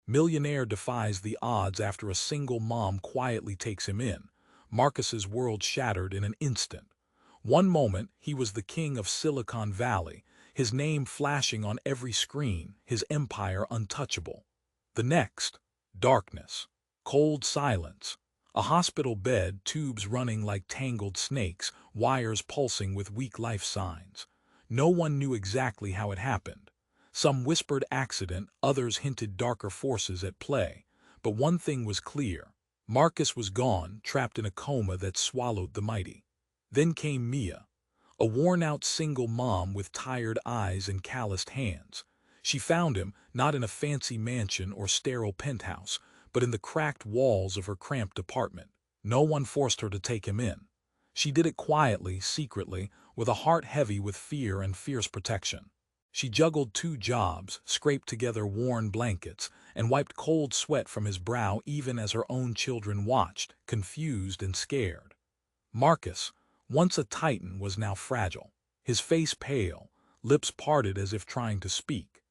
Millionaire defies the odds after a single mom quietly takes him in. Marcus's world shattered in an instant. One moment, he was the king of Silicon Valley, his name flashing on every screen, his empire untouchable. The next, darkness, cold silence, a hospital bed, tubes running like tangled snakes, wires pulsing with weak life signs. No one knew exactly how it happened. Some whispered accident, others hinted darker forces at play. But one thing was clear. Marcus was gone, trapped in a coma that swallowed the mighty. Then came Mia, a worn-out single mom with tired eyes and calloused hands. She found him, not in a fancy mansion or sterile penthouse, but in the cracked walls of her cramped apartment. No one forced her to take him in. She did it quietly, secretly, with a heart heavy with fear and fierce protection. She juggled 2 jobs, scraped together worn blankets, and wiped cold sweat from his brow even as her own children watched, confused and scared. Marcus, once a titan, was now fragile. His face pale, lips parted as if trying to speak.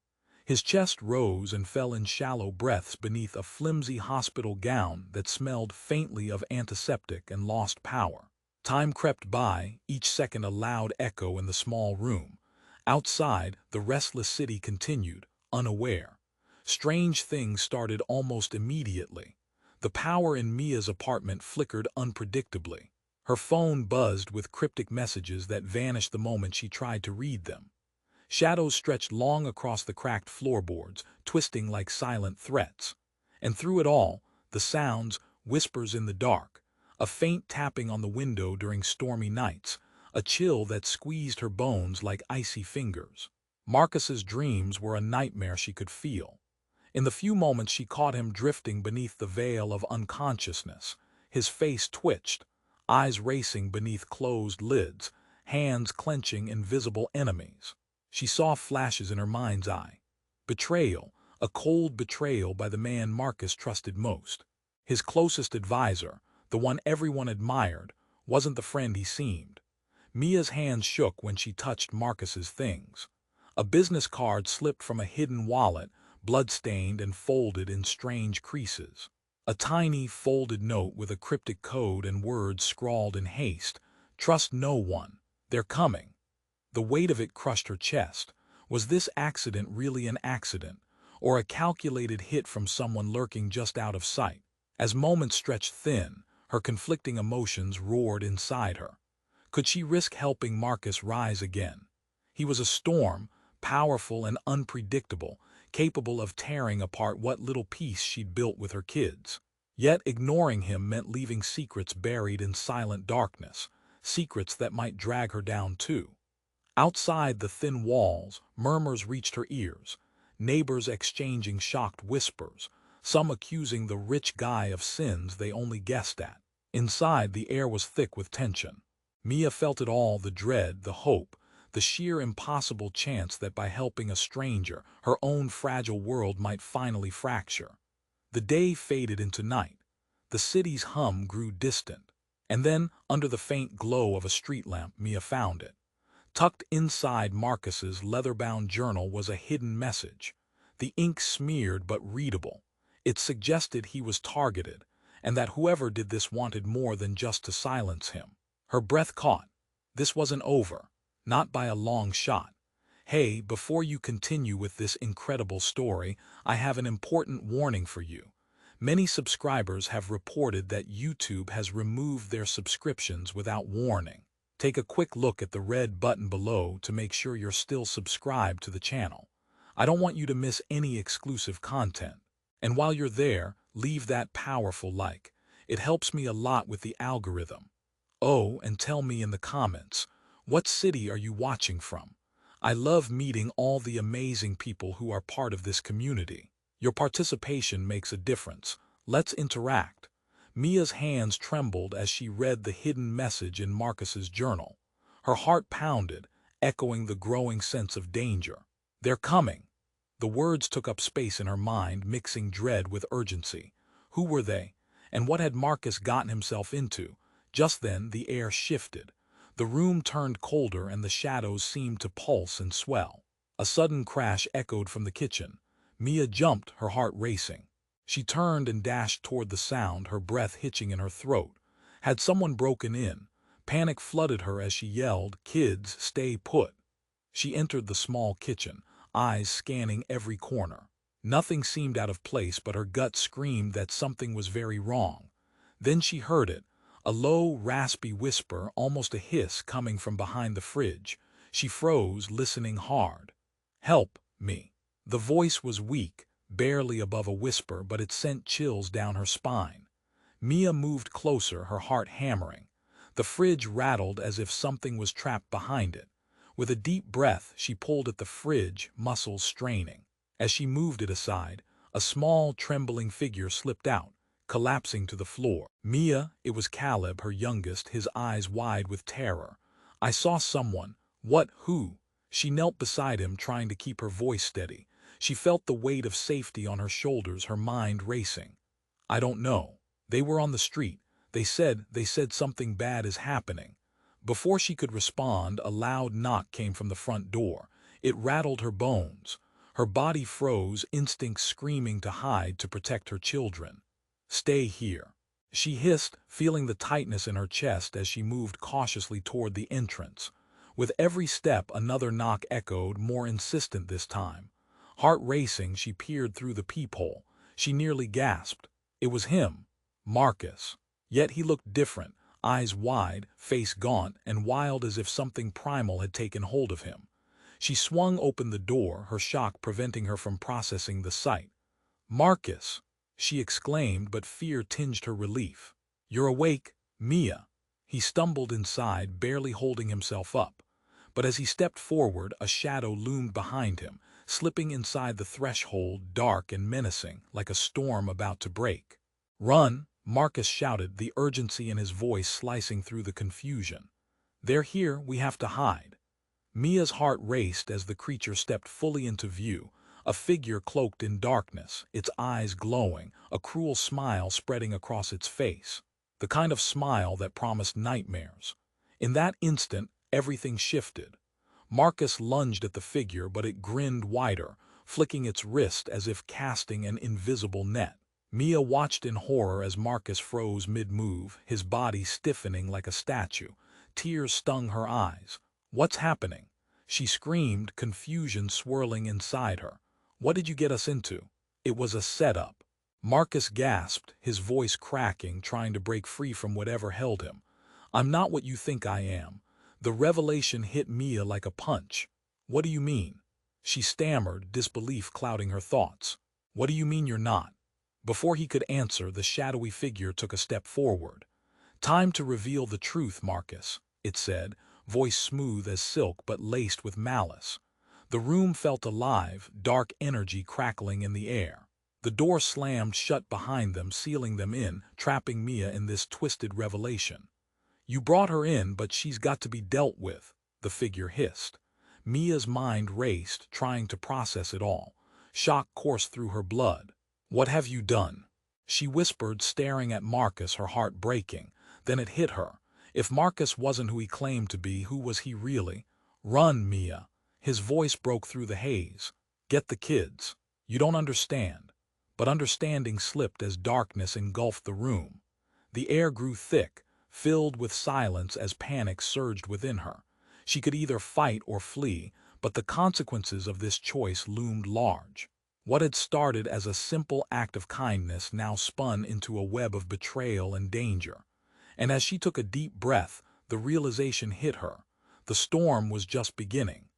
His chest rose and fell in shallow breaths beneath a flimsy hospital gown that smelled faintly of antiseptic and lost power. Time crept by, each second a loud echo in the small room. Outside, the restless city continued, unaware. Strange things started almost immediately. The power in Mia's apartment flickered unpredictably. Her phone buzzed with cryptic messages that vanished the moment she tried to read them. Shadows stretched long across the cracked floorboards, twisting like silent threats. And through it all, the sounds, whispers in the dark, a faint tapping on the window during stormy nights, a chill that squeezed her bones like icy fingers. Marcus's dreams were a nightmare she could feel. In the few moments she caught him drifting beneath the veil of unconsciousness, his face twitched, eyes racing beneath closed lids, hands clenching invisible enemies. She saw flashes in her mind's eye. Betrayal, a cold betrayal by the man Marcus trusted most. His closest advisor, the one everyone admired, wasn't the friend he seemed. Mia's hands shook when she touched Marcus's things. A business card slipped from a hidden wallet, blood-stained and folded in strange creases. A tiny, folded note with a cryptic code and words scrawled in haste. "Trust no one. They're coming." The weight of it crushed her chest. Was this accident really an accident, or a calculated hit from someone lurking just out of sight? As moments stretched thin, her conflicting emotions roared inside her. Could she risk helping Marcus rise again? He was a storm, powerful and unpredictable, capable of tearing apart what little peace she'd built with her kids. Yet ignoring him meant leaving secrets buried in silent darkness, secrets that might drag her down too. Outside the thin walls, murmurs reached her ears, neighbors exchanging shocked whispers, some accusing the rich guy of sins they only guessed at. Inside, the air was thick with tension. Mia felt it all, the dread, the hope, the sheer impossible chance that by helping a stranger, her own fragile world might finally fracture. The day faded into night. The city's hum grew distant. And then, under the faint glow of a street lamp, Mia found it. Tucked inside Marcus's leather-bound journal was a hidden message. The ink smeared but readable. It suggested he was targeted, and that whoever did this wanted more than just to silence him. Her breath caught. This wasn't over. Not by a long shot. "Hey, before you continue with this incredible story, I have an important warning for you. Many subscribers have reported that YouTube has removed their subscriptions without warning. Take a quick look at the red button below to make sure you're still subscribed to the channel. I don't want you to miss any exclusive content. And while you're there, leave that powerful like. It helps me a lot with the algorithm. Oh, and tell me in the comments, what city are you watching from? I love meeting all the amazing people who are part of this community. Your participation makes a difference. Let's interact." Mia's hands trembled as she read the hidden message in Marcus's journal. Her heart pounded, echoing the growing sense of danger. "They're coming." The words took up space in her mind, mixing dread with urgency. Who were they? And what had Marcus gotten himself into? Just then, the air shifted. The room turned colder and the shadows seemed to pulse and swell. A sudden crash echoed from the kitchen. Mia jumped, her heart racing. She turned and dashed toward the sound, her breath hitching in her throat. Had someone broken in? Panic flooded her as she yelled, "Kids, stay put." She entered the small kitchen, eyes scanning every corner. Nothing seemed out of place, but her gut screamed that something was very wrong. Then she heard it, a low, raspy whisper, almost a hiss coming from behind the fridge. She froze, listening hard. "Help me." The voice was weak, barely above a whisper, but it sent chills down her spine. Mia moved closer, her heart hammering. The fridge rattled as if something was trapped behind it. With a deep breath, she pulled at the fridge, muscles straining. As she moved it aside, a small, trembling figure slipped out, collapsing to the floor. Mia, it was Caleb, her youngest, his eyes wide with terror. "I saw someone." "What? Who?" She knelt beside him, trying to keep her voice steady. She felt the weight of safety on her shoulders, her mind racing. "I don't know. They were on the street. They said something bad is happening." Before she could respond, a loud knock came from the front door. It rattled her bones. Her body froze, instinct screaming to hide, to protect her children. "Stay here," she hissed, feeling the tightness in her chest as she moved cautiously toward the entrance. With every step, another knock echoed, more insistent this time. Heart racing, she peered through the peephole. She nearly gasped. It was him, Marcus. Yet he looked different, eyes wide, face gaunt and wild, as if something primal had taken hold of him. She swung open the door, her shock preventing her from processing the sight. "Marcus!" she exclaimed, but fear tinged her relief. "You're awake, Mia." He stumbled inside, barely holding himself up. But as he stepped forward, a shadow loomed behind him, slipping inside the threshold, dark and menacing, like a storm about to break. "Run!" Marcus shouted, the urgency in his voice slicing through the confusion. "They're here, we have to hide." Mia's heart raced as the creature stepped fully into view, a figure cloaked in darkness, its eyes glowing, a cruel smile spreading across its face. The kind of smile that promised nightmares. In that instant, everything shifted. Marcus lunged at the figure, but it grinned wider, flicking its wrist as if casting an invisible net. Mia watched in horror as Marcus froze mid-move, his body stiffening like a statue. Tears stung her eyes. "What's happening?" she screamed, confusion swirling inside her. "What did you get us into?" "It was a setup." Marcus gasped, his voice cracking, trying to break free from whatever held him. "I'm not what you think I am." The revelation hit Mia like a punch. "What do you mean?" she stammered, disbelief clouding her thoughts. "What do you mean you're not?" Before he could answer, the shadowy figure took a step forward. "Time to reveal the truth, Marcus," it said, voice smooth as silk but laced with malice. The room felt alive, dark energy crackling in the air. The door slammed shut behind them, sealing them in, trapping Mia in this twisted revelation. "You brought her in, but she's got to be dealt with," the figure hissed. Mia's mind raced, trying to process it all. Shock coursed through her blood. "What have you done?" she whispered, staring at Marcus, her heart breaking. Then it hit her. If Marcus wasn't who he claimed to be, who was he really? "Run, Mia." His voice broke through the haze. "Get the kids. You don't understand." But understanding slipped as darkness engulfed the room. The air grew thick, filled with silence as panic surged within her. She could either fight or flee, but the consequences of this choice loomed large. What had started as a simple act of kindness now spun into a web of betrayal and danger. And as she took a deep breath, the realization hit her. The storm was just beginning.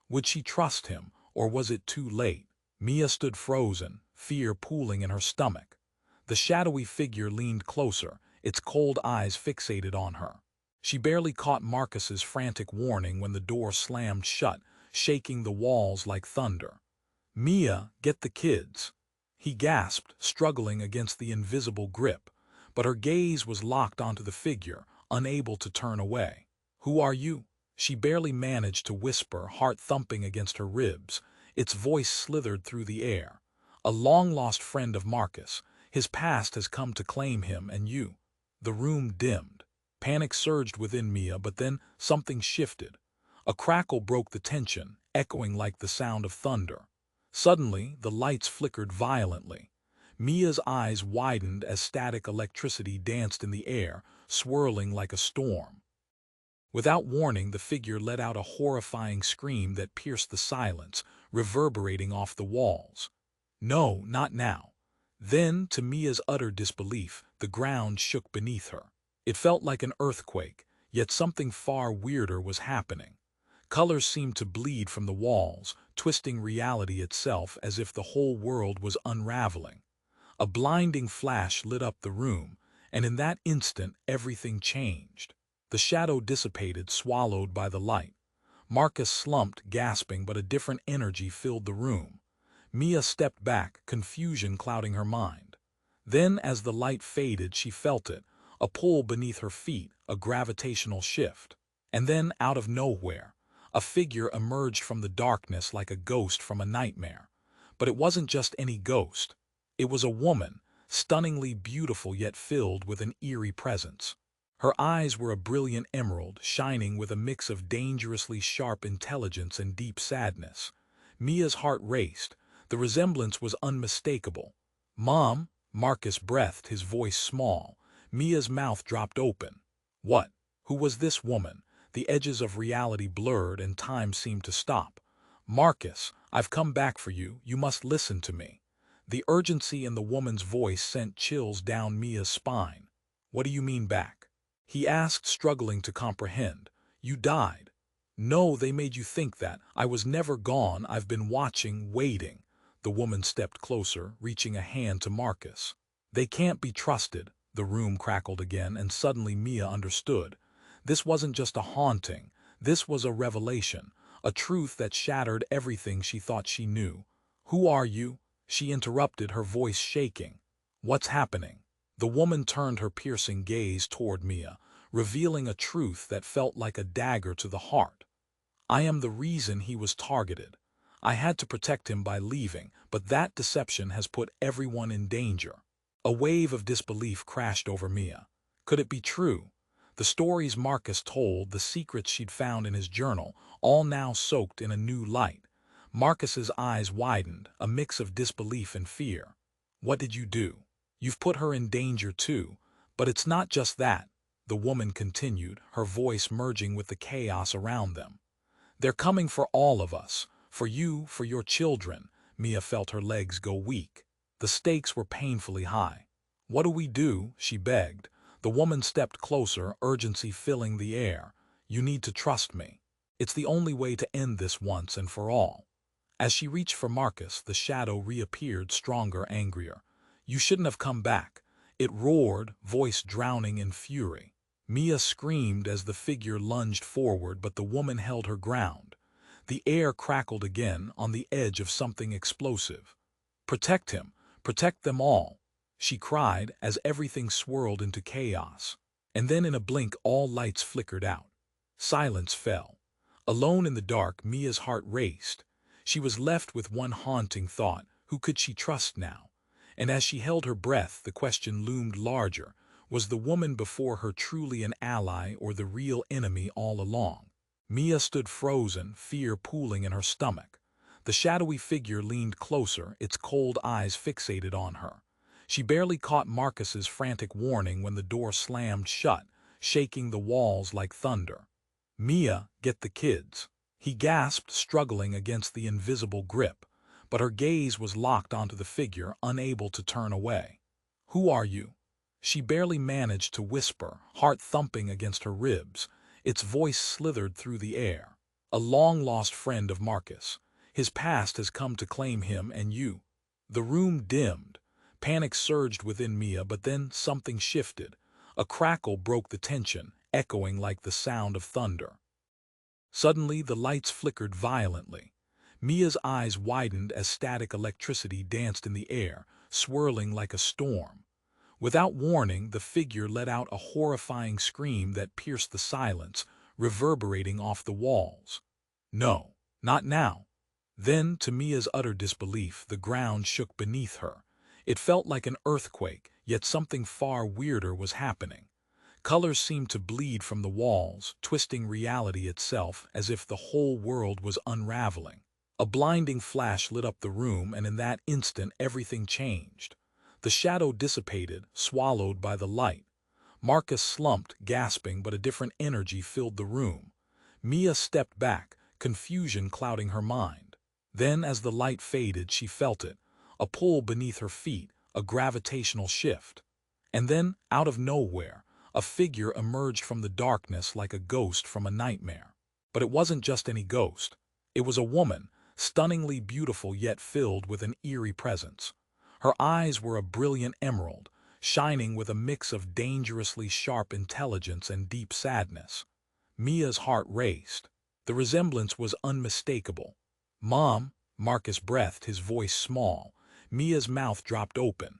Would she trust him, or was it too late? Mia stood frozen, fear pooling in her stomach. The shadowy figure leaned closer, its cold eyes fixated on her. She barely caught Marcus's frantic warning when the door slammed shut, shaking the walls like thunder. "Mia, get the kids." He gasped, struggling against the invisible grip, but her gaze was locked onto the figure, unable to turn away. "Who are you?" she barely managed to whisper, heart thumping against her ribs. Its voice slithered through the air. "A long-lost friend of Marcus. His past has come to claim him, and you." The room dimmed. Panic surged within Mia, but then something shifted. A crackle broke the tension, echoing like the sound of thunder. Suddenly, the lights flickered violently. Mia's eyes widened as static electricity danced in the air, swirling like a storm. Without warning, the figure let out a horrifying scream that pierced the silence, reverberating off the walls. No, not now. Then, to Mia's utter disbelief, the ground shook beneath her. It felt like an earthquake, yet something far weirder was happening. Colors seemed to bleed from the walls, twisting reality itself as if the whole world was unraveling. A blinding flash lit up the room, and in that instant everything changed. The shadow dissipated, swallowed by the light. Marcus slumped, gasping, but a different energy filled the room. Mia stepped back, confusion clouding her mind. Then, as the light faded, she felt it, a pull beneath her feet, a gravitational shift. And then, out of nowhere, a figure emerged from the darkness like a ghost from a nightmare. But it wasn't just any ghost. It was a woman, stunningly beautiful yet filled with an eerie presence. Her eyes were a brilliant emerald, shining with a mix of dangerously sharp intelligence and deep sadness. Mia's heart raced. The resemblance was unmistakable. "Mom," Marcus breathed, his voice small. Mia's mouth dropped open. What? Who was this woman? The edges of reality blurred and time seemed to stop. "Marcus, I've come back for you. You must listen to me." The urgency in the woman's voice sent chills down Mia's spine. "What do you mean back?" he asked, struggling to comprehend. "You died." "No, they made you think that. I was never gone. I've been watching, waiting." The woman stepped closer, reaching a hand to Marcus. "They can't be trusted." The room crackled again, and suddenly Mia understood. This wasn't just a haunting. This was a revelation, a truth that shattered everything she thought she knew. "Who are you?" she interrupted, her voice shaking. "What's happening?" The woman turned her piercing gaze toward Mia, revealing a truth that felt like a dagger to the heart. "I am the reason he was targeted. I had to protect him by leaving, but that deception has put everyone in danger." A wave of disbelief crashed over Mia. Could it be true? The stories Marcus told, the secrets she'd found in his journal, all now soaked in a new light. Marcus's eyes widened, a mix of disbelief and fear. "What did you do?" "You've put her in danger too. But it's not just that," the woman continued, her voice merging with the chaos around them. "They're coming for all of us. For you, for your children." Mia felt her legs go weak. The stakes were painfully high. "What do we do?" she begged. The woman stepped closer, urgency filling the air. "You need to trust me. It's the only way to end this once and for all." As she reached for Marcus, the shadow reappeared, stronger, angrier. "You shouldn't have come back." It roared, voice drowning in fury. Mia screamed as the figure lunged forward, but the woman held her ground. The air crackled again, on the edge of something explosive. "Protect him! Protect them all!" she cried as everything swirled into chaos. And then in a blink all lights flickered out. Silence fell. Alone in the dark, Mia's heart raced. She was left with one haunting thought: who could she trust now? And as she held her breath, the question loomed larger: was the woman before her truly an ally or the real enemy all along? Mia stood frozen, fear pooling in her stomach. The shadowy figure leaned closer, its cold eyes fixated on her. She barely caught Marcus's frantic warning when the door slammed shut, shaking the walls like thunder. "Mia, get the kids." He gasped, struggling against the invisible grip, but her gaze was locked onto the figure, unable to turn away. "Who are you?" she barely managed to whisper, heart thumping against her ribs. Its voice slithered through the air. "A long-lost friend of Marcus. His past has come to claim him and you." The room dimmed. Panic surged within Mia, but then something shifted. A crackle broke the tension, echoing like the sound of thunder. Suddenly, the lights flickered violently. Mia's eyes widened as static electricity danced in the air, swirling like a storm. Without warning, the figure let out a horrifying scream that pierced the silence, reverberating off the walls. "No, not now." Then, to Mia's utter disbelief, the ground shook beneath her. It felt like an earthquake, yet something far weirder was happening. Colors seemed to bleed from the walls, twisting reality itself as if the whole world was unraveling. A blinding flash lit up the room, and in that instant everything changed. The shadow dissipated, swallowed by the light. Marcus slumped, gasping, but a different energy filled the room. Mia stepped back, confusion clouding her mind. Then, as the light faded, she felt it, a pull beneath her feet, a gravitational shift. And then, out of nowhere, a figure emerged from the darkness like a ghost from a nightmare. But it wasn't just any ghost. It was a woman, stunningly beautiful yet filled with an eerie presence. Her eyes were a brilliant emerald, shining with a mix of dangerously sharp intelligence and deep sadness. Mia's heart raced. The resemblance was unmistakable. "Mom," Marcus breathed, his voice small. Mia's mouth dropped open.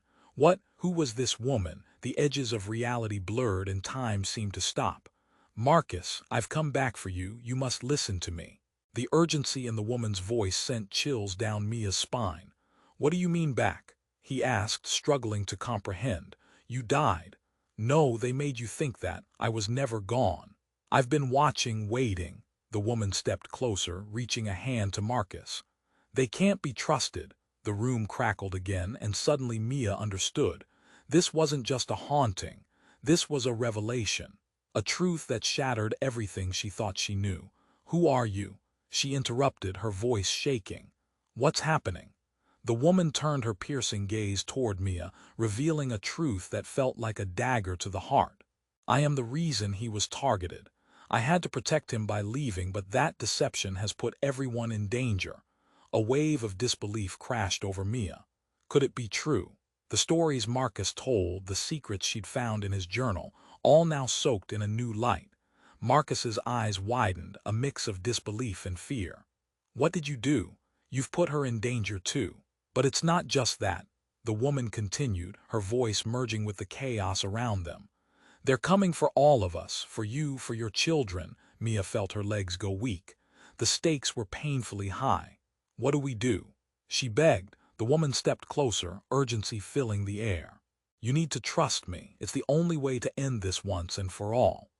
Who was this woman? The edges of reality blurred and time seemed to stop. "Marcus, I've come back for you. You must listen to me." The urgency in the woman's voice sent chills down Mia's spine. "What do you mean back?" he asked, struggling to comprehend. "You died." "No, they made you think that. I was never gone. I've been watching, waiting." The woman stepped closer, reaching a hand to Marcus. "They can't be trusted." The room crackled again, and suddenly Mia understood. This wasn't just a haunting. This was a revelation. A truth that shattered everything she thought she knew. "Who are you?" she interrupted, her voice shaking. "What's happening?" The woman turned her piercing gaze toward Mia, revealing a truth that felt like a dagger to the heart. "I am the reason he was targeted. I had to protect him by leaving, but that deception has put everyone in danger." A wave of disbelief crashed over Mia. Could it be true? The stories Marcus told, the secrets she'd found in his journal, all now soaked in a new light. Marcus's eyes widened, a mix of disbelief and fear. "What did you do? You've put her in danger too." "But it's not just that," the woman continued, her voice merging with the chaos around them. "They're coming for all of us, for you, for your children." Mia felt her legs go weak. The stakes were painfully high. "What do we do?" she begged. The woman stepped closer, urgency filling the air. "You need to trust me. It's the only way to end this once and for all."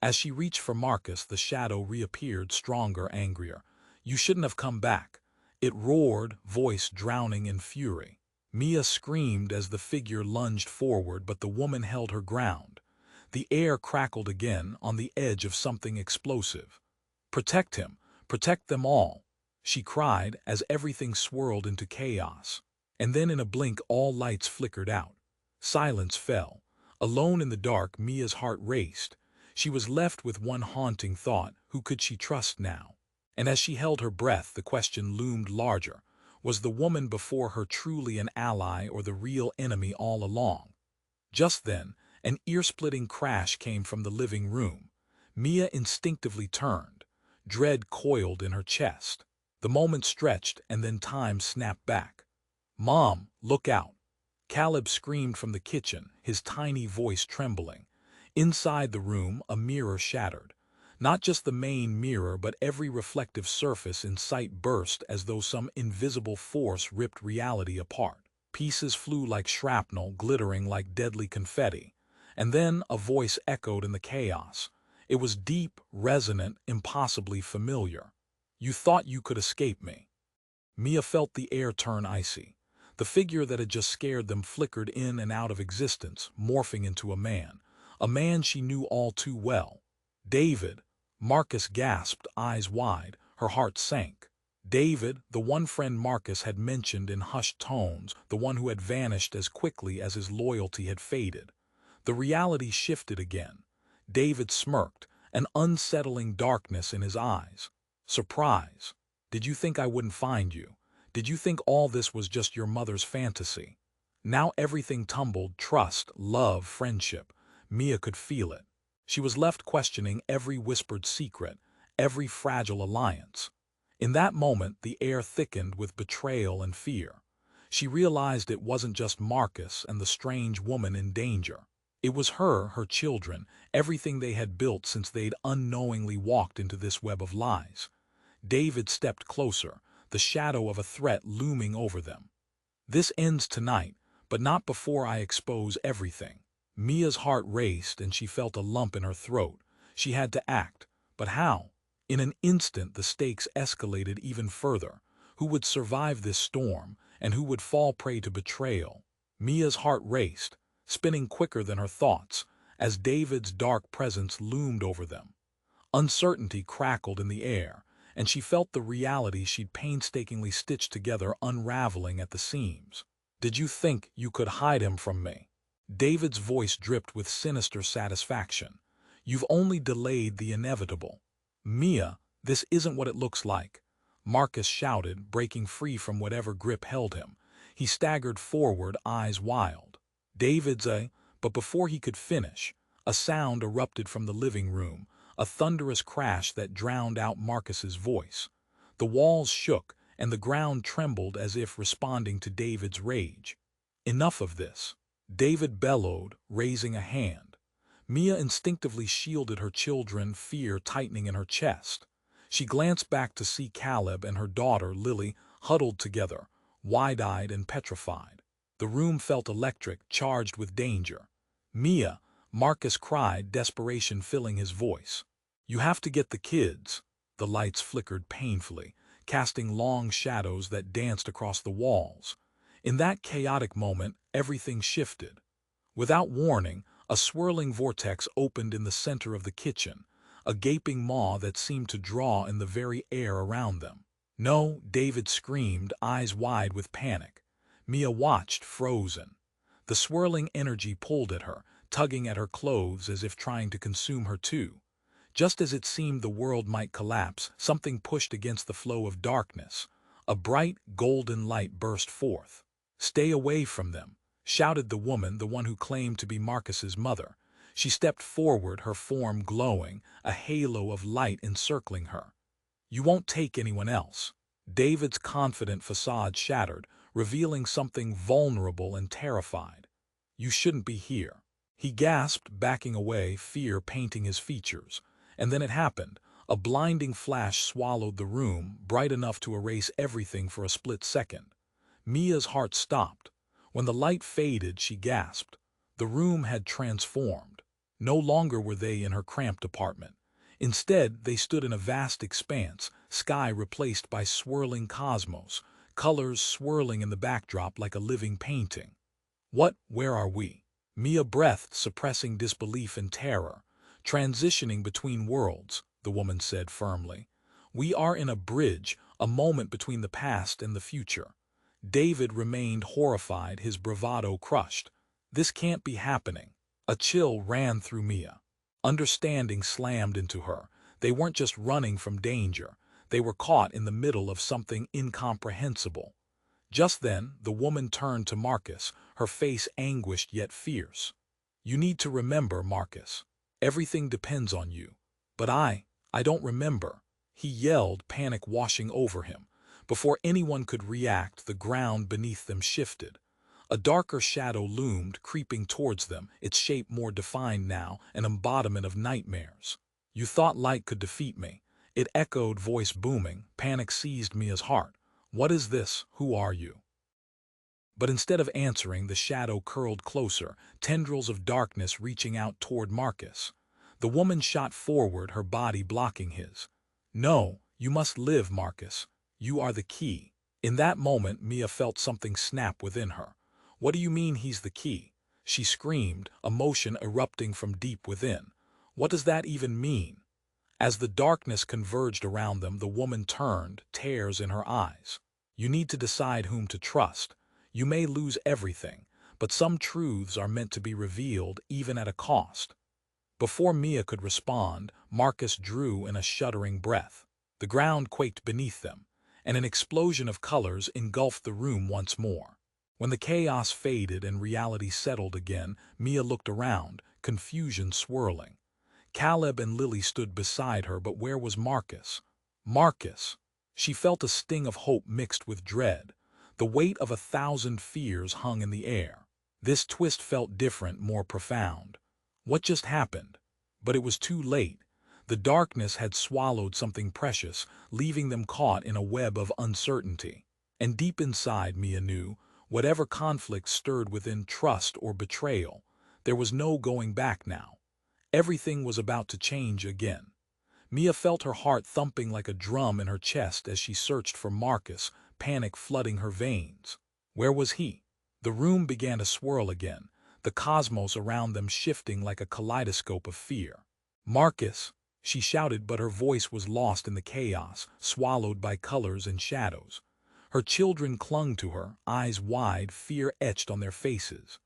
As she reached for Marcus, the shadow reappeared, stronger, angrier. "You shouldn't have come back." It roared, voice drowning in fury. Mia screamed as the figure lunged forward, but the woman held her ground. The air crackled again, on the edge of something explosive. "Protect him! Protect them all!" she cried as everything swirled into chaos. And then in a blink all lights flickered out. Silence fell. Alone in the dark, Mia's heart raced. She was left with one haunting thought: who could she trust now? And as she held her breath, the question loomed larger. Was the woman before her truly an ally or the real enemy all along? Just then, an ear-splitting crash came from the living room. Mia instinctively turned. Dread coiled in her chest. The moment stretched, and then time snapped back. "Mom, look out!" Caleb screamed from the kitchen, his tiny voice trembling. Inside the room, a mirror shattered. Not just the main mirror, but every reflective surface in sight burst as though some invisible force ripped reality apart. Pieces flew like shrapnel, glittering like deadly confetti. And then a voice echoed in the chaos. It was deep, resonant, impossibly familiar. "You thought you could escape me." Mia felt the air turn icy. The figure that had just scared them flickered in and out of existence, morphing into a man she knew all too well. "David!" Marcus gasped, eyes wide, her heart sank. David, the one friend Marcus had mentioned in hushed tones, the one who had vanished as quickly as his loyalty had faded. The reality shifted again. David smirked, an unsettling darkness in his eyes. "Surprise. Did you think I wouldn't find you? Did you think all this was just your mother's fantasy?" Now everything tumbled: trust, love, friendship. Mia could feel it. She was left questioning every whispered secret, every fragile alliance. In that moment, the air thickened with betrayal and fear. She realized it wasn't just Marcus and the strange woman in danger. It was her children, everything they had built since they'd unknowingly walked into this web of lies. David stepped closer, the shadow of a threat looming over them. "This ends tonight, but not before I expose everything." Mia's heart raced and she felt a lump in her throat. She had to act, but how? In an instant the stakes escalated even further. Who would survive this storm, and who would fall prey to betrayal? Mia's heart raced, spinning quicker than her thoughts, as David's dark presence loomed over them. Uncertainty crackled in the air, and she felt the reality she'd painstakingly stitched together unraveling at the seams. "Did you think you could hide him from me?" David's voice dripped with sinister satisfaction. "You've only delayed the inevitable." "Mia, this isn't what it looks like," Marcus shouted, breaking free from whatever grip held him. He staggered forward, eyes wild. But before he could finish, a sound erupted from the living room, a thunderous crash that drowned out Marcus's voice. The walls shook, and the ground trembled as if responding to David's rage. "Enough of this," David bellowed, raising a hand. Mia instinctively shielded her children, fear tightening in her chest. She glanced back to see Caleb and her daughter, Lily, huddled together, wide-eyed and petrified. The room felt electric, charged with danger. "Mia," Marcus cried, desperation filling his voice. "You have to get the kids." The lights flickered painfully, casting long shadows that danced across the walls. In that chaotic moment, everything shifted. Without warning, a swirling vortex opened in the center of the kitchen, a gaping maw that seemed to draw in the very air around them. "No," David screamed, eyes wide with panic. Mia watched, frozen. The swirling energy pulled at her, tugging at her clothes as if trying to consume her too. Just as it seemed the world might collapse, something pushed against the flow of darkness. A bright, golden light burst forth. "Stay away from them," shouted the woman, the one who claimed to be Marcus's mother. She stepped forward, her form glowing, a halo of light encircling her. "You won't take anyone else." David's confident facade shattered, revealing something vulnerable and terrified. "You shouldn't be here." He gasped, backing away, fear painting his features. And then it happened. A blinding flash swallowed the room, bright enough to erase everything for a split second. Mia's heart stopped. When the light faded, she gasped. The room had transformed. No longer were they in her cramped apartment. Instead, they stood in a vast expanse, sky replaced by swirling cosmos, colors swirling in the backdrop like a living painting. Where are we?" Mia breathed, suppressing disbelief and terror. "Transitioning between worlds," the woman said firmly. "We are in a bridge, a moment between the past and the future." David remained horrified, his bravado crushed. "This can't be happening." A chill ran through Mia. Understanding slammed into her. They weren't just running from danger. They were caught in the middle of something incomprehensible. Just then, the woman turned to Marcus, her face anguished yet fierce. "You need to remember, Marcus. Everything depends on you." "But I don't remember," he yelled, panic washing over him. Before anyone could react, the ground beneath them shifted. A darker shadow loomed, creeping towards them, its shape more defined now, an embodiment of nightmares. "You thought light could defeat me," it echoed, voice booming. Panic seized Mia's heart. "What is this? Who are you?" But instead of answering, the shadow curled closer, tendrils of darkness reaching out toward Marcus. The woman shot forward, her body blocking his. "No, you must live, Marcus. You are the key." In that moment, Mia felt something snap within her. "What do you mean he's the key?" she screamed, emotion erupting from deep within. "What does that even mean?" As the darkness converged around them, the woman turned, tears in her eyes. "You need to decide whom to trust. You may lose everything, but some truths are meant to be revealed even at a cost." Before Mia could respond, Marcus drew in a shuddering breath. The ground quaked beneath them, and an explosion of colors engulfed the room once more. When the chaos faded and reality settled again, Mia looked around, confusion swirling. Caleb and Lily stood beside her, but where was Marcus? Marcus! She felt a sting of hope mixed with dread. The weight of 1,000 fears hung in the air. This twist felt different, more profound. What just happened? But it was too late. The darkness had swallowed something precious, leaving them caught in a web of uncertainty. And deep inside, Mia knew, whatever conflict stirred within, trust or betrayal, there was no going back now. Everything was about to change again. Mia felt her heart thumping like a drum in her chest as she searched for Marcus, panic flooding her veins. Where was he? The room began to swirl again, the cosmos around them shifting like a kaleidoscope of fear. "Marcus!" she shouted, but her voice was lost in the chaos, swallowed by colors and shadows. Her children clung to her, eyes wide, fear etched on their faces.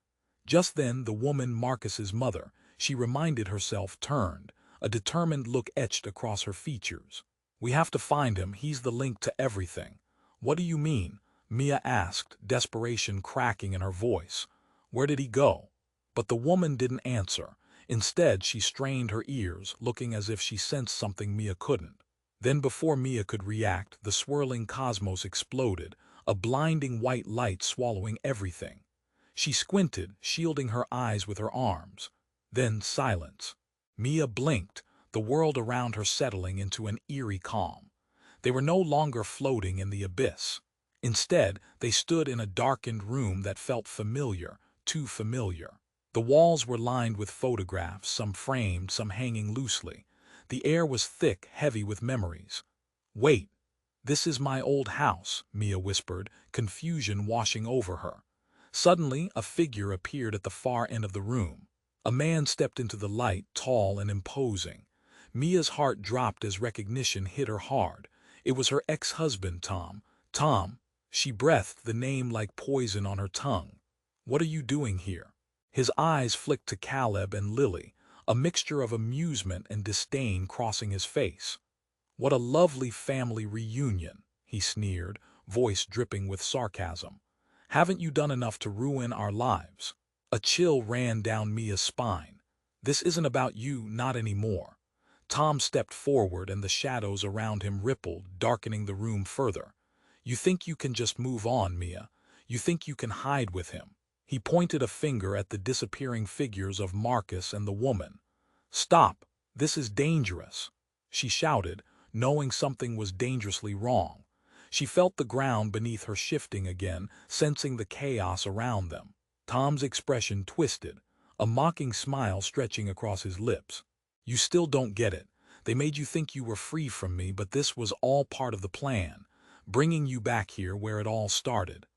Just then, the woman, Marcus's mother, she reminded herself, turned, a determined look etched across her features. "We have to find him, he's the link to everything." "What do you mean?" Mia asked, desperation cracking in her voice. "Where did he go?" But the woman didn't answer. Instead, she strained her ears, looking as if she sensed something Mia couldn't. Then before Mia could react, the swirling cosmos exploded, a blinding white light swallowing everything. She squinted, shielding her eyes with her arms. Then silence. Mia blinked, the world around her settling into an eerie calm. They were no longer floating in the abyss. Instead, they stood in a darkened room that felt familiar, too familiar. The walls were lined with photographs, some framed, some hanging loosely. The air was thick, heavy with memories. "Wait, this is my old house," Mia whispered, confusion washing over her. Suddenly, a figure appeared at the far end of the room. A man stepped into the light, tall and imposing. Mia's heart dropped as recognition hit her hard. It was her ex-husband, Tom. "Tom," she breathed, the name like poison on her tongue. "What are you doing here?" His eyes flicked to Caleb and Lily, a mixture of amusement and disdain crossing his face. "What a lovely family reunion," he sneered, voice dripping with sarcasm. "Haven't you done enough to ruin our lives?" A chill ran down Mia's spine. "This isn't about you, not anymore." Tom stepped forward and the shadows around him rippled, darkening the room further. "You think you can just move on, Mia? You think you can hide with him?" He pointed a finger at the disappearing figures of Marcus and the woman. "Stop! This is dangerous!" she shouted, knowing something was dangerously wrong. She felt the ground beneath her shifting again, sensing the chaos around them. Tom's expression twisted, a mocking smile stretching across his lips. "You still don't get it. They made you think you were free from me, but this was all part of the plan, bringing you back here where it all started."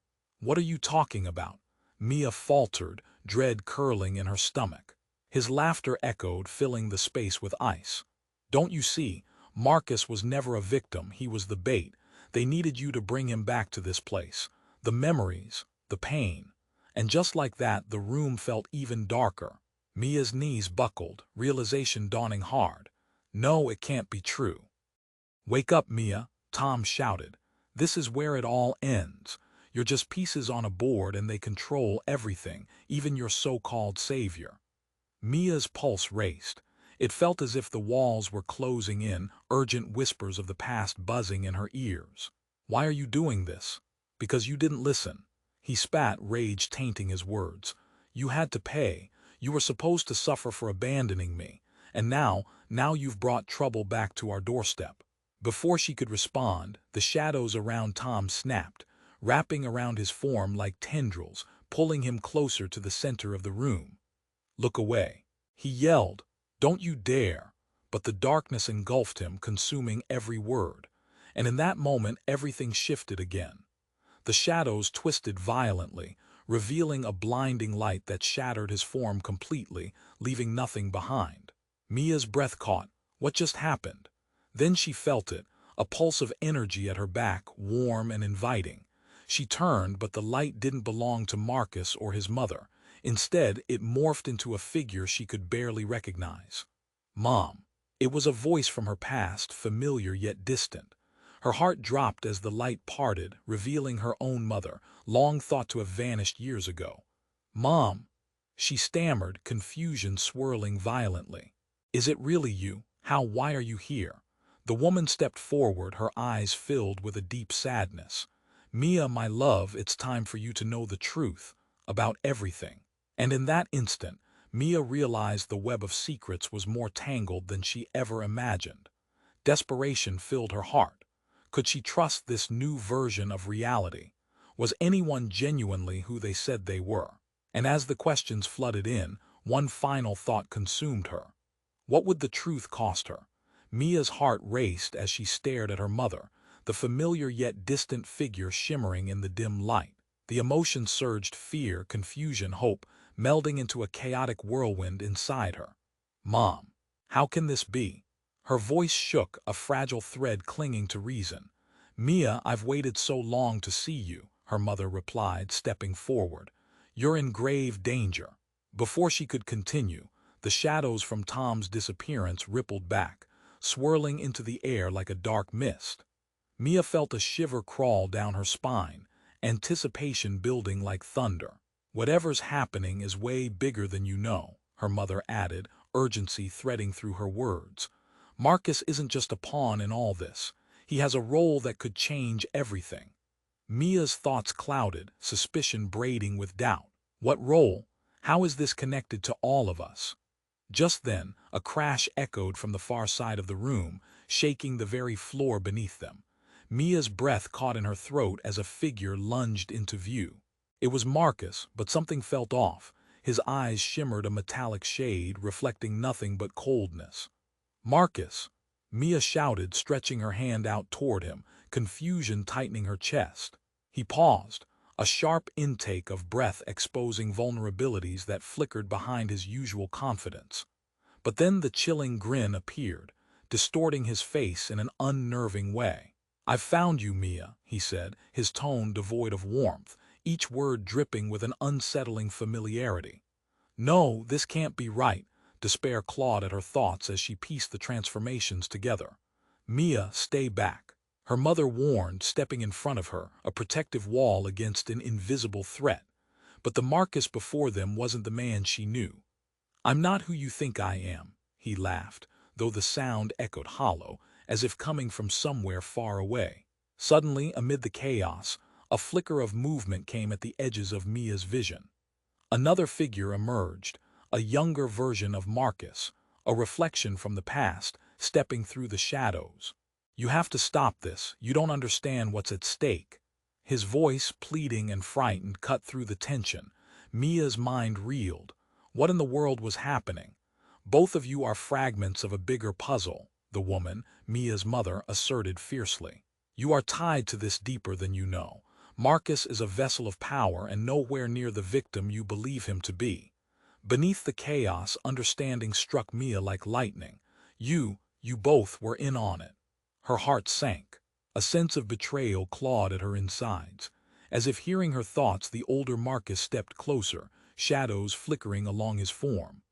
"What are you talking about?" Mia faltered, dread curling in her stomach. His laughter echoed, filling the space with ice. "Don't you see? Marcus was never a victim, he was the bait. They needed you to bring him back to this place. The memories, the pain." And just like that, the room felt even darker. Mia's knees buckled, realization dawning hard. "No, it can't be true." "Wake up, Mia," Tom shouted. "This is where it all ends. You're just pieces on a board and they control everything, even your so-called savior." Mia's pulse raced. It felt as if the walls were closing in, urgent whispers of the past buzzing in her ears. "Why are you doing this?" "Because you didn't listen." He spat, rage tainting his words. "You had to pay. You were supposed to suffer for abandoning me. And now you've brought trouble back to our doorstep." Before she could respond, the shadows around Tom snapped, wrapping around his form like tendrils, pulling him closer to the center of the room. "Look away," he yelled. "Don't you dare." But the darkness engulfed him, consuming every word. And in that moment, everything shifted again. The shadows twisted violently, revealing a blinding light that shattered his form completely, leaving nothing behind. Mia's breath caught. What just happened? Then she felt it, a pulse of energy at her back, warm and inviting. She turned, but the light didn't belong to Marcus or his mother. Instead, it morphed into a figure she could barely recognize. Mom. It was a voice from her past, familiar yet distant. Her heart dropped as the light parted, revealing her own mother, long thought to have vanished years ago. "Mom," she stammered, confusion swirling violently. "Is it really you? Why are you here?" The woman stepped forward, her eyes filled with a deep sadness. "Mia, my love, it's time for you to know the truth about everything." And in that instant, Mia realized the web of secrets was more tangled than she ever imagined. Desperation filled her heart. Could she trust this new version of reality? Was anyone genuinely who they said they were? And as the questions flooded in, one final thought consumed her. What would the truth cost her? Mia's heart raced as she stared at her mother, the familiar yet distant figure shimmering in the dim light. The emotions surged: fear, confusion, hope, melding into a chaotic whirlwind inside her. "Mom, how can this be?" Her voice shook, a fragile thread clinging to reason. "Mia, I've waited so long to see you," her mother replied, stepping forward. "You're in grave danger." Before she could continue, the shadows from Tom's disappearance rippled back, swirling into the air like a dark mist. Mia felt a shiver crawl down her spine, anticipation building like thunder. "Whatever's happening is way bigger than you know," her mother added, urgency threading through her words. "Marcus isn't just a pawn in all this. He has a role that could change everything." Mia's thoughts clouded, suspicion braiding with doubt. What role? How is this connected to all of us? Just then, a crash echoed from the far side of the room, shaking the very floor beneath them. Mia's breath caught in her throat as a figure lunged into view. It was Marcus, but something felt off. His eyes shimmered a metallic shade, reflecting nothing but coldness. "Marcus!" Mia shouted, stretching her hand out toward him, confusion tightening her chest. He paused, a sharp intake of breath exposing vulnerabilities that flickered behind his usual confidence. But then the chilling grin appeared, distorting his face in an unnerving way. "I've found you, Mia," he said, his tone devoid of warmth, each word dripping with an unsettling familiarity. "No, this can't be right." Despair clawed at her thoughts as she pieced the transformations together. "Mia, stay back." Her mother warned, stepping in front of her, a protective wall against an invisible threat. But the Marcus before them wasn't the man she knew. "I'm not who you think I am," he laughed, though the sound echoed hollow, as if coming from somewhere far away. Suddenly, amid the chaos, a flicker of movement came at the edges of Mia's vision. Another figure emerged, a younger version of Marcus, a reflection from the past, stepping through the shadows. "You have to stop this. You don't understand what's at stake." His voice, pleading and frightened, cut through the tension. Mia's mind reeled. What in the world was happening? "Both of you are fragments of a bigger puzzle," the woman, Mia's mother, asserted fiercely. "You are tied to this deeper than you know. Marcus is a vessel of power and nowhere near the victim you believe him to be." Beneath the chaos, understanding struck Mia like lightning. You both were in on it." Her heart sank. A sense of betrayal clawed at her insides. As if hearing her thoughts, the older Marcus stepped closer, shadows flickering along his form.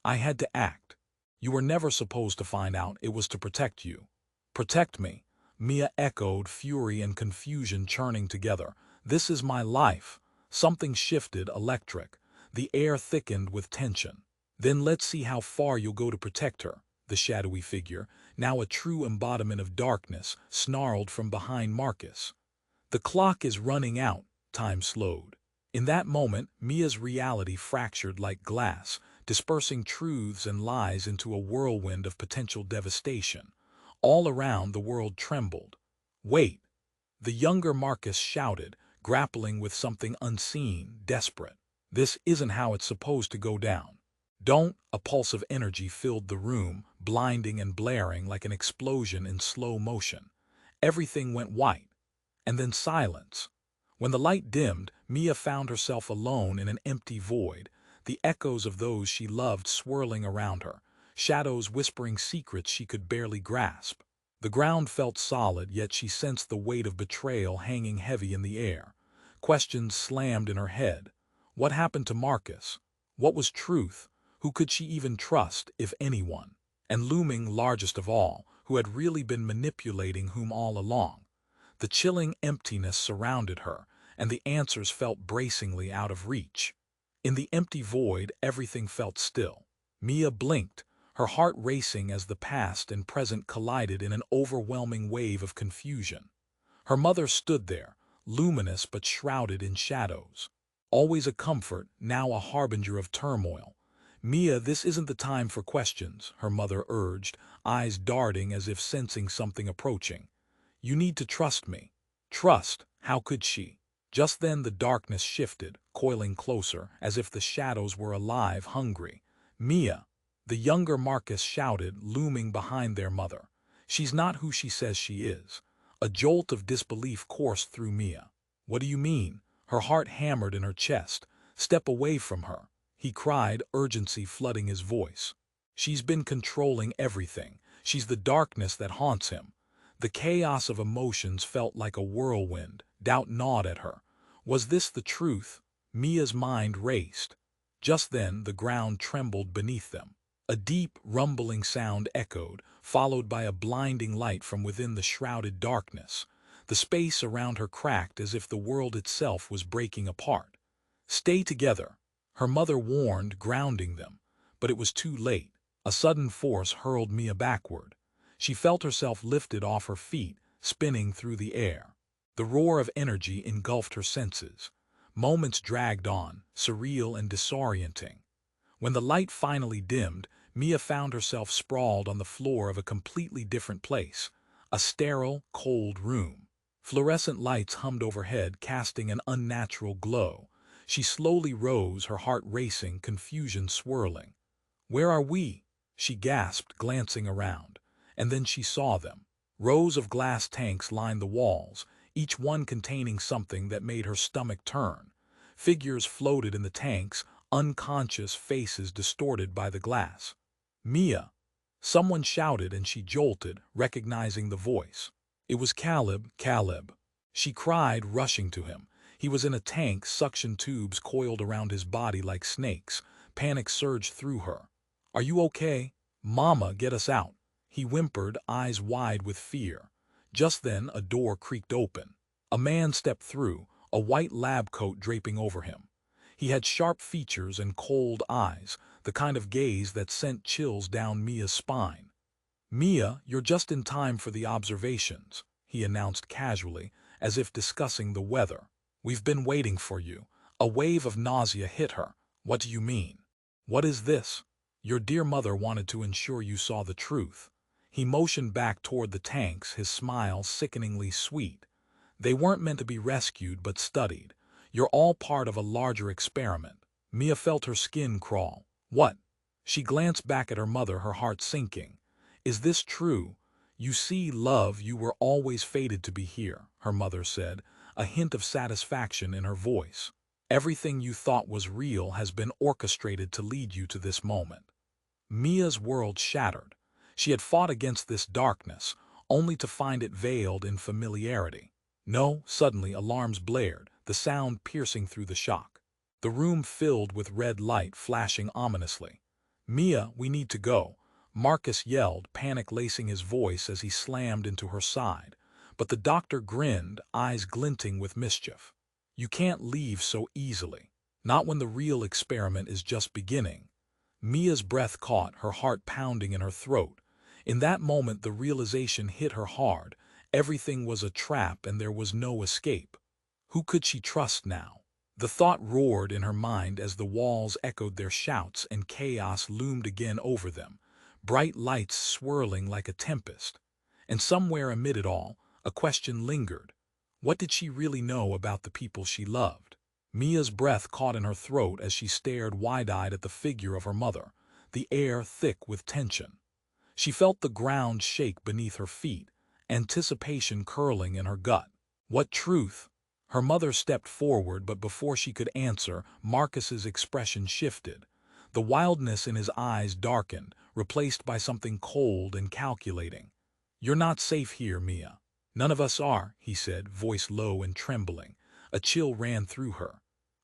"I had to act. You were never supposed to find out. It was to protect you." "Protect me?" Mia echoed, fury and confusion churning together. "This is my life." Something shifted, electric. The air thickened with tension. "Then let's see how far you'll go to protect her." The shadowy figure, now a true embodiment of darkness, snarled from behind Marcus. "The clock is running out." Time slowed. In that moment, Mia's reality fractured like glass, dispersing truths and lies into a whirlwind of potential devastation. All around, the world trembled. "Wait!" The younger Marcus shouted, grappling with something unseen, desperate. "This isn't how it's supposed to go down." "Don't!" A pulse of energy filled the room, blinding and blaring like an explosion in slow motion. Everything went white. And then silence. When the light dimmed, Mia found herself alone in an empty void, the echoes of those she loved swirling around her, shadows whispering secrets she could barely grasp. The ground felt solid, yet she sensed the weight of betrayal hanging heavy in the air. Questions slammed in her head. What happened to Marcus? What was truth? Who could she even trust, if anyone? And looming largest of all, who had really been manipulating whom all along? The chilling emptiness surrounded her, and the answers felt bracingly out of reach. In the empty void, everything felt still. Mia blinked, her heart racing as the past and present collided in an overwhelming wave of confusion. Her mother stood there, luminous but shrouded in shadows. Always a comfort, now a harbinger of turmoil. "Mia, this isn't the time for questions," her mother urged, eyes darting as if sensing something approaching. "You need to trust me." Trust? How could she? Just then the darkness shifted, coiling closer, as if the shadows were alive, hungry. "Mia!" The younger Marcus shouted, looming behind their mother. "She's not who she says she is." A jolt of disbelief coursed through Mia. What do you mean? Her heart hammered in her chest. Step away from her, he cried, urgency flooding his voice. She's been controlling everything. She's the darkness that haunts him. The chaos of emotions felt like a whirlwind. Doubt gnawed at her. Was this the truth? Mia's mind raced. Just then the ground trembled beneath them. A deep, rumbling sound echoed, followed by a blinding light from within the shrouded darkness. The space around her cracked as if the world itself was breaking apart. Stay together, her mother warned, grounding them. But it was too late. A sudden force hurled Mia backward. She felt herself lifted off her feet, spinning through the air. The roar of energy engulfed her senses. Moments dragged on, surreal and disorienting. When the light finally dimmed, Mia found herself sprawled on the floor of a completely different place. A sterile, cold room. Fluorescent lights hummed overhead, casting an unnatural glow. She slowly rose, her heart racing, confusion swirling. "Where are we?" she gasped, glancing around. And then she saw them. Rows of glass tanks lined the walls, each one containing something that made her stomach turn. Figures floated in the tanks, unconscious faces distorted by the glass. "Mia!" Someone shouted and she jolted, recognizing the voice. It was Caleb. She cried, rushing to him. He was in a tank, suction tubes coiled around his body like snakes. Panic surged through her. "Are you okay? Mama, get us out!" He whimpered, eyes wide with fear. Just then a door creaked open. A man stepped through, a white lab coat draping over him. He had sharp features and cold eyes, the kind of gaze that sent chills down Mia's spine. "Mia, you're just in time for the observations," he announced casually, as if discussing the weather. "We've been waiting for you." A wave of nausea hit her. "What do you mean? What is this?" "Your dear mother wanted to ensure you saw the truth." He motioned back toward the tanks, his smile sickeningly sweet. "They weren't meant to be rescued but studied. You're all part of a larger experiment." Mia felt her skin crawl. "What?" She glanced back at her mother, her heart sinking. "Is this true?" "You see, love, you were always fated to be here," her mother said, a hint of satisfaction in her voice. "Everything you thought was real has been orchestrated to lead you to this moment." Mia's world shattered. She had fought against this darkness, only to find it veiled in familiarity. No, suddenly alarms blared, the sound piercing through the shock. The room filled with red light flashing ominously. "Mia, we need to go," Marcus yelled, panic lacing his voice as he slammed into her side. But the doctor grinned, eyes glinting with mischief. "You can't leave so easily. Not when the real experiment is just beginning." Mia's breath caught, her heart pounding in her throat. In that moment the realization hit her hard. Everything was a trap and there was no escape. Who could she trust now? The thought roared in her mind as the walls echoed their shouts and chaos loomed again over them, bright lights swirling like a tempest. And somewhere amid it all, a question lingered. What did she really know about the people she loved? Mia's breath caught in her throat as she stared wide-eyed at the figure of her mother, the air thick with tension. She felt the ground shake beneath her feet, anticipation curling in her gut. What truth? Her mother stepped forward, but before she could answer, Marcus's expression shifted. The wildness in his eyes darkened, replaced by something cold and calculating. "You're not safe here, Mia." "None of us are," he said, voice low and trembling. A chill ran through her.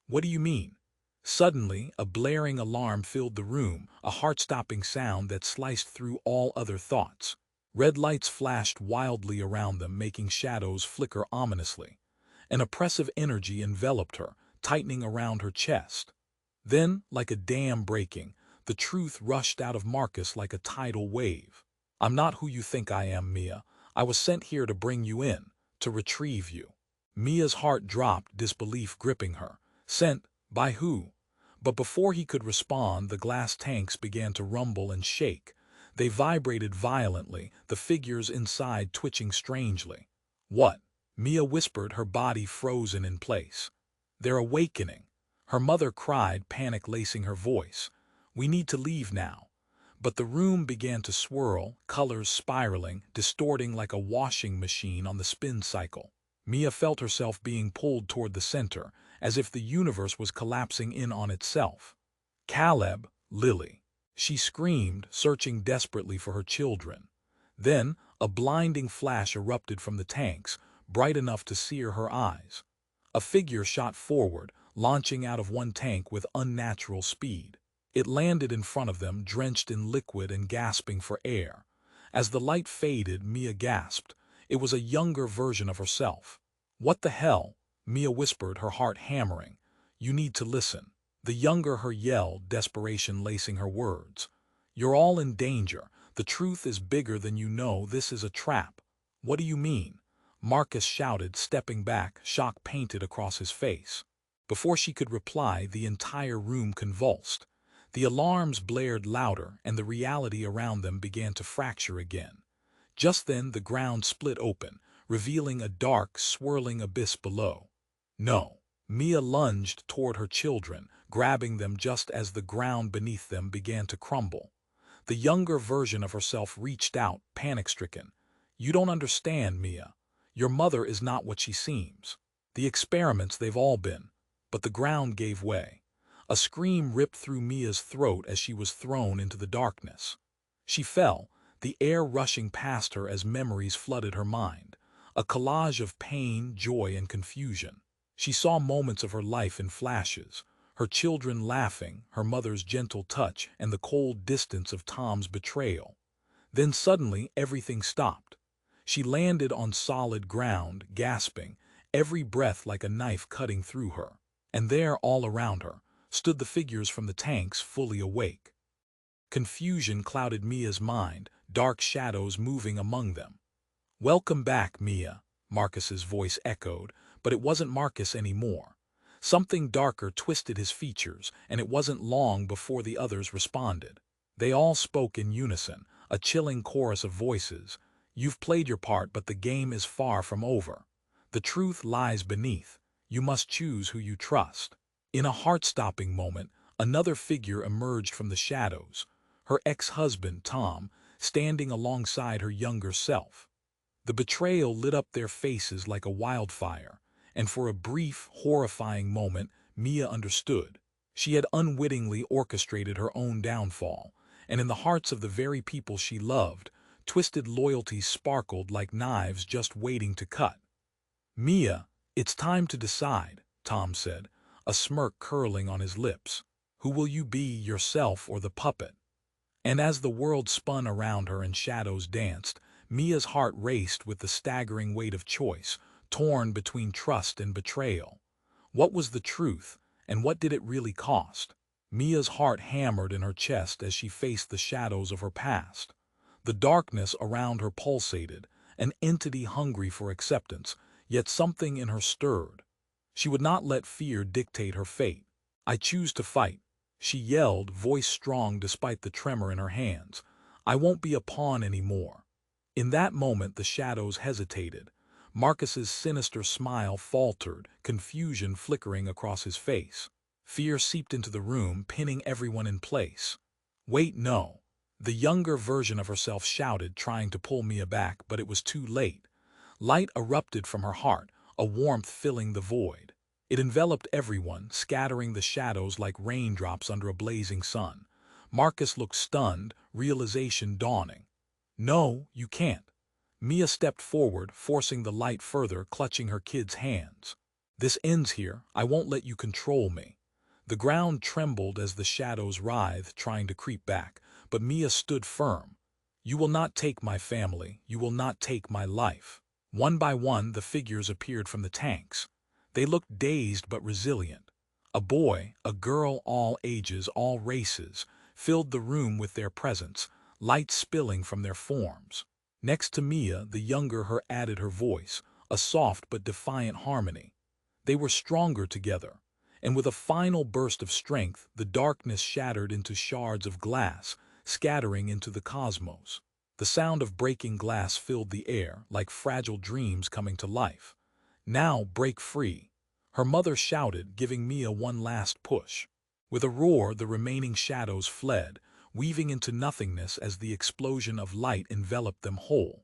"What do you mean?" Suddenly, a blaring alarm filled the room, a heart-stopping sound that sliced through all other thoughts. Red lights flashed wildly around them, making shadows flicker ominously. An oppressive energy enveloped her, tightening around her chest. Then, like a dam breaking, the truth rushed out of Marcus like a tidal wave. "I'm not who you think I am, Mia. I was sent here to bring you in, to retrieve you." Mia's heart dropped, disbelief gripping her. Sent? By who? But before he could respond, the glass tanks began to rumble and shake. They vibrated violently, the figures inside twitching strangely. "What?" Mia whispered, her body frozen in place. "They're awakening." Her mother cried, panic lacing her voice. "We need to leave now." But the room began to swirl, colors spiraling, distorting like a washing machine on the spin cycle. Mia felt herself being pulled toward the center, as if the universe was collapsing in on itself. Caleb, Lily. She screamed, searching desperately for her children. Then, a blinding flash erupted from the tanks, bright enough to sear her eyes. A figure shot forward, launching out of one tank with unnatural speed. It landed in front of them, drenched in liquid and gasping for air. As the light faded, Mia gasped. It was a younger version of herself. "What the hell?" Mia whispered, her heart hammering. "You need to listen." The younger her yelled, desperation lacing her words. "You're all in danger. The truth is bigger than you know. This is a trap." "What do you mean?" Marcus shouted, stepping back, shock painted across his face. Before she could reply, the entire room convulsed. The alarms blared louder, and the reality around them began to fracture again. Just then the ground split open, revealing a dark, swirling abyss below. "No!" Mia lunged toward her children, grabbing them just as the ground beneath them began to crumble. The younger version of herself reached out, panic-stricken. "You don't understand, Mia. Your mother is not what she seems. The experiments, they've all been." But the ground gave way. A scream ripped through Mia's throat as she was thrown into the darkness. She fell, the air rushing past her as memories flooded her mind, a collage of pain, joy, and confusion. She saw moments of her life in flashes, her children laughing, her mother's gentle touch, and the cold distance of Tom's betrayal. Then suddenly everything stopped. She landed on solid ground, gasping, every breath like a knife cutting through her. And there, all around her, stood the figures from the tanks, fully awake. Confusion clouded Mia's mind, dark shadows moving among them. "Welcome back, Mia," Marcus's voice echoed, but it wasn't Marcus anymore. Something darker twisted his features, and it wasn't long before the others responded. They all spoke in unison, a chilling chorus of voices. "You've played your part, but the game is far from over. The truth lies beneath. You must choose who you trust." In a heart-stopping moment, another figure emerged from the shadows, her ex-husband, Tom, standing alongside her younger self. The betrayal lit up their faces like a wildfire, and for a brief, horrifying moment, Mia understood. She had unwittingly orchestrated her own downfall, and in the hearts of the very people she loved, twisted loyalties sparkled like knives just waiting to cut. "Mia, it's time to decide," Tom said, a smirk curling on his lips. "Who will you be, yourself or the puppet?" And as the world spun around her and shadows danced, Mia's heart raced with the staggering weight of choice, torn between trust and betrayal. What was the truth, and what did it really cost? Mia's heart hammered in her chest as she faced the shadows of her past. The darkness around her pulsated, an entity hungry for acceptance, yet something in her stirred. She would not let fear dictate her fate. "I choose to fight," she yelled, voice strong despite the tremor in her hands. "I won't be a pawn anymore." In that moment the shadows hesitated. Marcus's sinister smile faltered, confusion flickering across his face. Fear seeped into the room, pinning everyone in place. "Wait, no." The younger version of herself shouted, trying to pull Mia back, but it was too late. Light erupted from her heart, a warmth filling the void. It enveloped everyone, scattering the shadows like raindrops under a blazing sun. Marcus looked stunned, realization dawning. "No, you can't." Mia stepped forward, forcing the light further, clutching her kid's hands. "This ends here. I won't let you control me." The ground trembled as the shadows writhed, trying to creep back, but Mia stood firm. "You will not take my family. You will not take my life." One by one, the figures appeared from the tanks. They looked dazed but resilient. A boy, a girl, all ages, all races, filled the room with their presence, light spilling from their forms. Next to Mia, the younger her added her voice, a soft but defiant harmony. They were stronger together, and with a final burst of strength, the darkness shattered into shards of glass, scattering into the cosmos. The sound of breaking glass filled the air, like fragile dreams coming to life. "Now break free," her mother shouted, giving Mia one last push. With a roar, the remaining shadows fled, weaving into nothingness as the explosion of light enveloped them whole.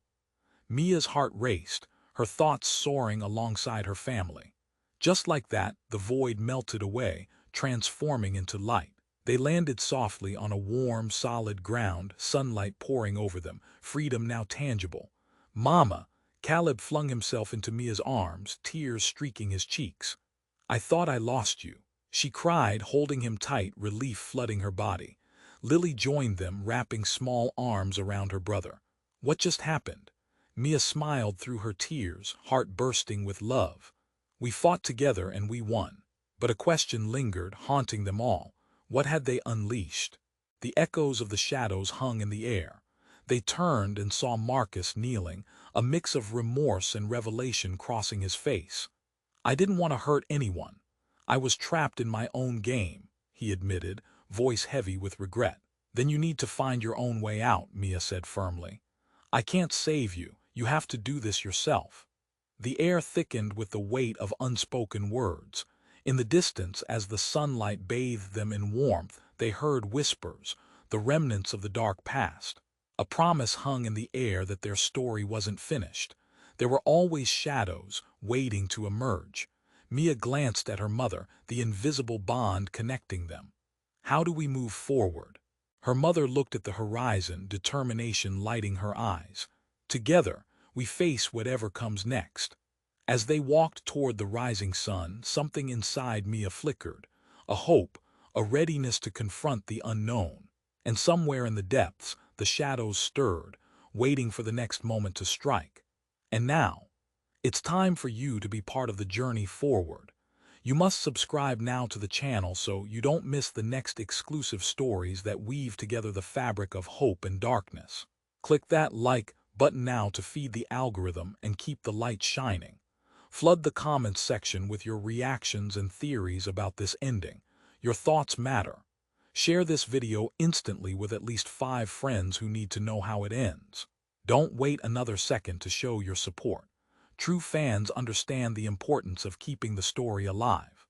Mia's heart raced, her thoughts soaring alongside her family. Just like that, the void melted away, transforming into light. They landed softly on a warm, solid ground, sunlight pouring over them, freedom now tangible. "Mama!" Caleb flung himself into Mia's arms, tears streaking his cheeks. "I thought I lost you," she cried, holding him tight, relief flooding her body. Lily joined them, wrapping small arms around her brother. "What just happened?" Mia smiled through her tears, heart bursting with love. "We fought together and we won." But a question lingered, haunting them all. What had they unleashed? The echoes of the shadows hung in the air. They turned and saw Marcus kneeling, a mix of remorse and revelation crossing his face. "I didn't want to hurt anyone. I was trapped in my own game," he admitted, voice heavy with regret. "Then you need to find your own way out," Mia said firmly. "I can't save you. You have to do this yourself." The air thickened with the weight of unspoken words. In the distance, as the sunlight bathed them in warmth, they heard whispers, the remnants of the dark past. A promise hung in the air that their story wasn't finished. There were always shadows, waiting to emerge. Mia glanced at her mother, the invisible bond connecting them. "How do we move forward?" Her mother looked at the horizon, determination lighting her eyes. "Together, we face whatever comes next." As they walked toward the rising sun, something inside Mia flickered. A hope, a readiness to confront the unknown. And somewhere in the depths, the shadows stirred, waiting for the next moment to strike. And now, it's time for you to be part of the journey forward. You must subscribe now to the channel so you don't miss the next exclusive stories that weave together the fabric of hope and darkness. Click that like button now to feed the algorithm and keep the light shining. Flood the comments section with your reactions and theories about this ending. Your thoughts matter. Share this video instantly with at least 5 friends who need to know how it ends. Don't wait another second to show your support. True fans understand the importance of keeping the story alive.